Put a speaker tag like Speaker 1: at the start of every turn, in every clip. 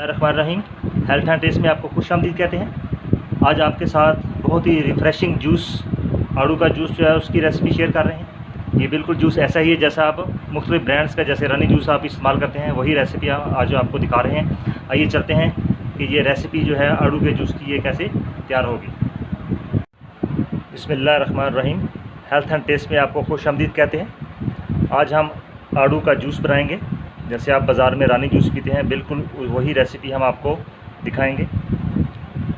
Speaker 1: Rahim health and test में आपको खुशामदीद कहते हैं। आज आपके साथ बहुत ही रिफ़्रेशिंग जूस, आड़ू का जूस जो है उसकी रेसिपी शेयर कर रहे हैं। ये बिल्कुल जूस ऐसा ही है जैसा आप मुख्तलिफ ब्रांड्स का, जैसे रानी जूस आप इस्तेमाल करते हैं, वही रेसिपी आज आपको दिखा रहे हैं। आइए चलते हैं कि ये रेसिपी जो है आड़ू के जूस की ये कैसे तैयार होगी। बिस्मिल्लाहिर्रहमानिर्रहीम हेल्थ एंड टेस्ट में आपको खुशामदीद कहते हैं। आज हम आड़ू का जूस बनाएंगे। जैसे आप बाज़ार में रानी जूस पीते हैं, बिल्कुल वही रेसिपी हम आपको दिखाएंगे।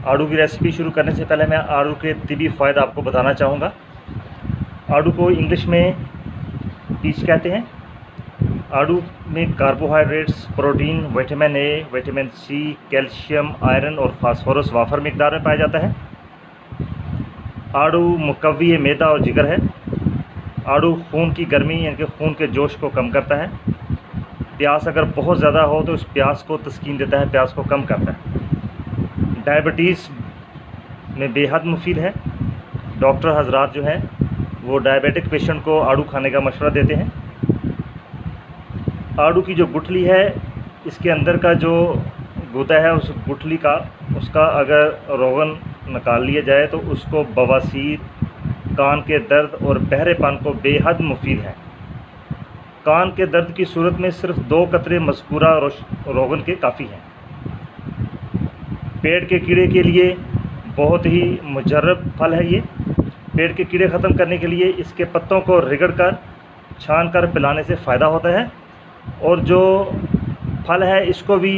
Speaker 1: आड़ू की रेसिपी शुरू करने से पहले मैं आड़ू के तिबी फ़ायदा आपको बताना चाहूँगा। आड़ू को इंग्लिश में पीच कहते हैं। आड़ू में carbohydrates, protein, vitamin A, vitamin C, calcium, iron और फास्फोरस वाफर मिकदार में पाया जाता है। आड़ू मुकव्वी मैदा और जिगर है। आड़ू खून की गर्मी यानी कि खून के जोश को कम करता है। प्यास अगर बहुत ज़्यादा हो तो उस प्यास को तस्कीन देता है, प्यास को कम करता है। डायबिटीज़ में बेहद मुफीद है। डॉक्टर हजरात जो हैं वो डायबिटिक पेशेंट को आड़ू खाने का मशवरा देते हैं। आड़ू की जो गुठली है, इसके अंदर का जो गूदा है, उस गुठली का उसका अगर रोगन निकाल लिया जाए तो उसको बवासीर, कान के दर्द और बहरेपन को बेहद मुफीद है। कान के दर्द की सूरत में सिर्फ 2 कतरे मज़कूरा रोगन के काफ़ी हैं। पेट के कीड़े के लिए बहुत ही मुजर्रब फल है ये। पेट के कीड़े ख़त्म करने के लिए इसके पत्तों को रगड़ कर छान कर पिलाने से फ़ायदा होता है। और जो फल है इसको भी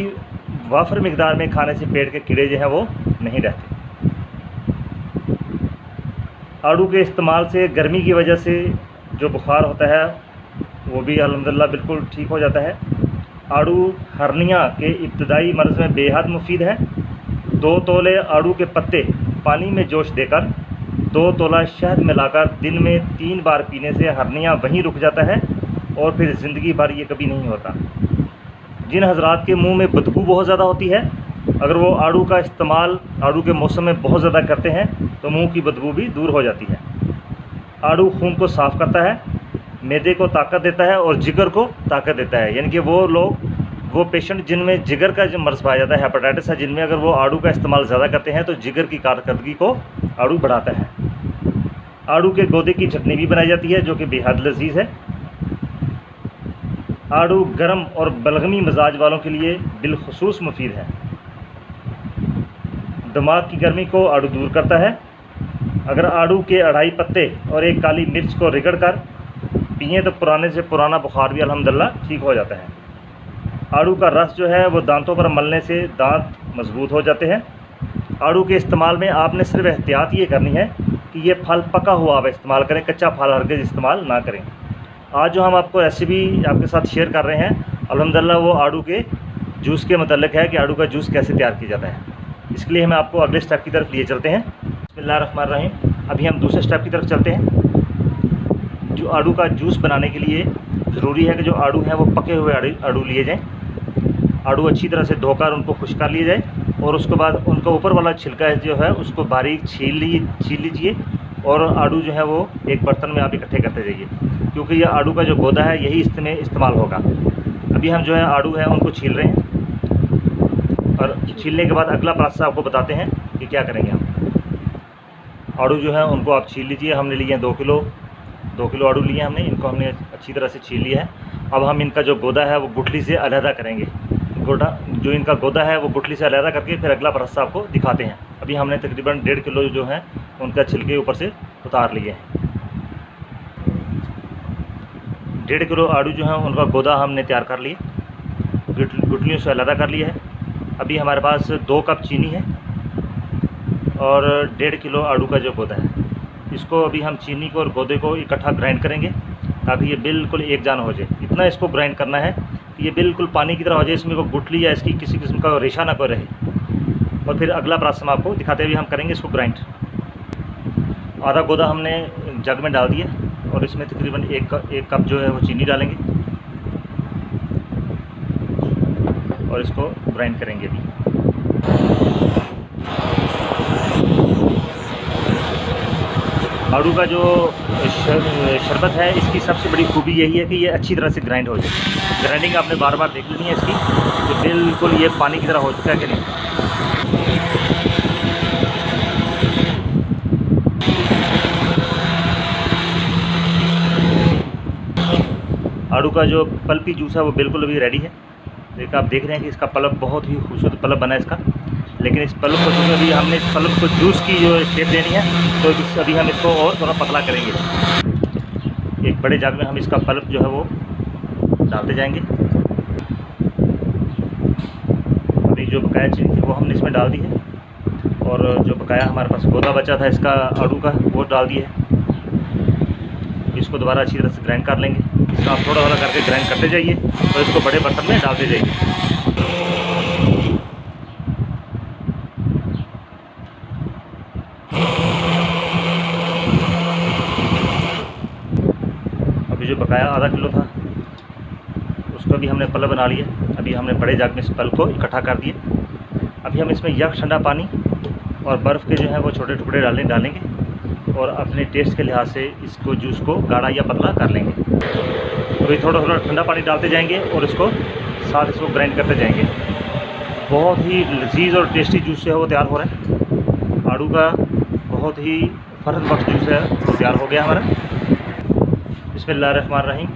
Speaker 1: वाफर मिकदार में खाने से पेट के कीड़े जो हैं वो नहीं रहते। आड़ू के इस्तेमाल से गर्मी की वजह से जो बुखार होता है वो भी अल्हम्दुलिल्लाह बिल्कुल ठीक हो जाता है। आड़ू हर्निया के इब्तदाई मर्ज़ में बेहद मुफीद है। 2 तोले आड़ू के पत्ते पानी में जोश देकर 2 तोला शहद मिलाकर दिन में 3 बार पीने से हर्निया वहीं रुक जाता है और फिर ज़िंदगी भर ये कभी नहीं होता। जिन हजरात के मुंह में बदबू बहुत ज़्यादा होती है, अगर वो आड़ू का इस्तेमाल आड़ू के मौसम में बहुत ज़्यादा करते हैं तो मुंह की बदबू भी दूर हो जाती है। आड़ू खून को साफ़ करता है, मैदे को ताकत देता है और जिगर को ताकत देता है। यानी कि वो पेशेंट जिनमें जिगर का जो मर्ज़ पाया जाता है, हेपेटाइटिस है, जिनमें अगर वो आड़ू का इस्तेमाल ज़्यादा करते हैं तो जिगर की कारकर्दगी को आड़ू बढ़ाता है। आड़ू के गौदे की चटनी भी बनाई जाती है जो कि बेहद लजीज़ है। आड़ू गर्म और बलगमी मिजाज वालों के लिए बिलखुसूस मुफीद है। दिमाग की गर्मी को आड़ू दूर करता है। अगर आड़ू के 2.5 पत्ते और 1 काली मिर्च को रगड़ कर पिएँ तो पुराने से पुराना बुखार भी अल्हम्दुलिल्लाह ठीक हो जाता है। आड़ू का रस जो है वो दांतों पर मलने से दांत मजबूत हो जाते हैं। आड़ू के इस्तेमाल में आपने सिर्फ एहतियात ये करनी है कि ये फल पका हुआ आप इस्तेमाल करें, कच्चा फल हरगिज़ इस्तेमाल ना करें। आज जो हम आपको रेसिपी आपके साथ शेयर कर रहे हैं, अल्हम्दुलिल्लाह वो आड़ू के जूस के मतलब है कि आड़ू का जूस कैसे तैयार किया जाता है। इसके लिए हम आपको अगले स्टेप की तरफ लिए चलते हैं। बिस्मिल्लाहिर्रहमानिर्रहीम। अभी हम दूसरे स्टेप की तरफ चलते हैं। जो आड़ू का जूस बनाने के लिए ज़रूरी है कि जो आड़ू हैं वो पके हुए आड़ू लिए जाएँ। आड़ू अच्छी तरह से धोकर उनको खुश्क कर लिए जाए और उसके बाद उनका ऊपर वाला छिलका जो है उसको बारीक छील लीजिए और आड़ू जो है वो एक बर्तन में आप इकट्ठे करते जाइए, क्योंकि ये आड़ू का जो गौदा है यही इसमें इस्तेमाल होगा। अभी हम जो है आड़ू है उनको छील रहे हैं और छीलने के बाद अगला प्रोसेस आपको बताते हैं कि क्या करेंगे हम। आड़ू जो है उनको आप छील लीजिए। हमने लिए हैं 2 किलो आड़ू लिए हमने, इनको हमने अच्छी तरह से छील लिया है। अब हम इनका जो गौदा है वो गुठली से अलहदा करेंगे। जो इनका गौदा है वो गुठली से अलहदा करके फिर अगला प्रोसेस आपको दिखाते हैं। अभी हमने तकरीबन 1.5 किलो जो है उनका छिलके ऊपर से उतार लिए हैं। 1.5 किलो आड़ू जो है उनका गौदा हमने तैयार कर लिए, गुठलियों से अलहदा कर लिया है। अभी हमारे पास 2 कप चीनी है और 1.5 किलो आड़ू का जो गौदा है, इसको अभी हम चीनी को और गौदे को इकट्ठा ग्राइंड करेंगे ताकि ये बिल्कुल एक जान हो जाए। इतना इसको ग्राइंड करना है कि ये बिल्कुल पानी की तरह हो जाए, इसमें कोई गुठली या इसकी किसी किस्म का रेशा ना कोई रहे। और फिर अगला प्रोसेस हम आपको दिखाते हुए हम करेंगे इसको ग्राइंड। आधा गौदा हमने जग में डाल दिया और इसमें तकरीबन 1 कप जो है वो चीनी डालेंगे और इसको ग्राइंड करेंगे अभी। आड़ू का जो शरबत है, इसकी सबसे बड़ी खूबी यही है कि ये अच्छी तरह से ग्राइंड हो जाए। ग्राइंडिंग आपने बार बार देख लेनी है इसकी, तो बिल्कुल ये पानी की तरह हो चुका है कि नहीं। आड़ू का जो पल्पी जूस है वो बिल्कुल अभी रेडी है। देखिए, आप देख रहे हैं कि इसका पल्प बहुत ही खूबसूरत पल्प बना है इसका। लेकिन इस पल्प को जो अभी हमने इस पल्प को जूस की जो शेप देनी है, तो अभी हम इसको और थोड़ा पतला करेंगे। एक बड़े जाग में हम इसका पल्प जो है वो डालते जाएंगे। अभी जो बकाया चीज़ थी वो हमने इसमें डाल दी है, और जो बकाया हमारे पास गोदा बचा था इसका आड़ू का, वो डाल दिया है। इसको दोबारा अच्छी तरह से ग्राइंड कर लेंगे। इसका आप थोड़ा थोड़ा करके ग्राइंड करते जाइए और इसको बड़े बर्तन में डालते जाइए। अभी जो बकाया आधा किलो था उसको भी हमने पल्प बना लिया। अभी हमने बड़े जाग में इस पल्प को इकट्ठा कर दिए। अभी हम इसमें यक ठंडा पानी और बर्फ़ के जो है वो छोटे टुकड़े डालेंगे, और अपने टेस्ट के लिहाज से इसको जूस को गाढ़ा या पतला कर लेंगे। तो ये थोड़ा थोड़ा ठंडा पानी डालते जाएंगे और इसको साथ इसको ग्राइंड करते जाएंगे। बहुत ही लजीज और टेस्टी जूस जो है वो तैयार हो रहा है। आड़ू का बहुत ही फ़र्क बख्श जूस है वो तैयार हो गया हमारा। बिस्मिल्लाहिर्रहमानिर्रहीम।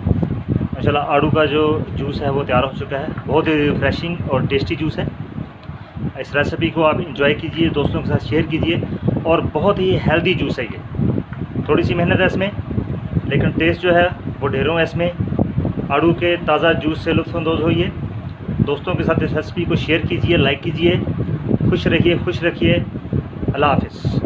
Speaker 1: माशाल्लाह आड़ू का जो जूस है वो तैयार हो चुका है। बहुत ही रिफ्रेशिंग और टेस्टी जूस है। इस रेसिपी को आप इंजॉय कीजिए, दोस्तों के साथ शेयर कीजिए, और बहुत ही हेल्दी जूस है ये। थोड़ी सी मेहनत है इसमें, लेकिन टेस्ट जो है वो ढेरों है इसमें। आड़ू के ताज़ा जूस से लुत्फ़अंदोज़ होइए। दोस्तों के साथ इस रेसिपी को शेयर कीजिए, लाइक कीजिए। खुश रहिए, खुश रखिए। अल्लाह हाफ़िज़।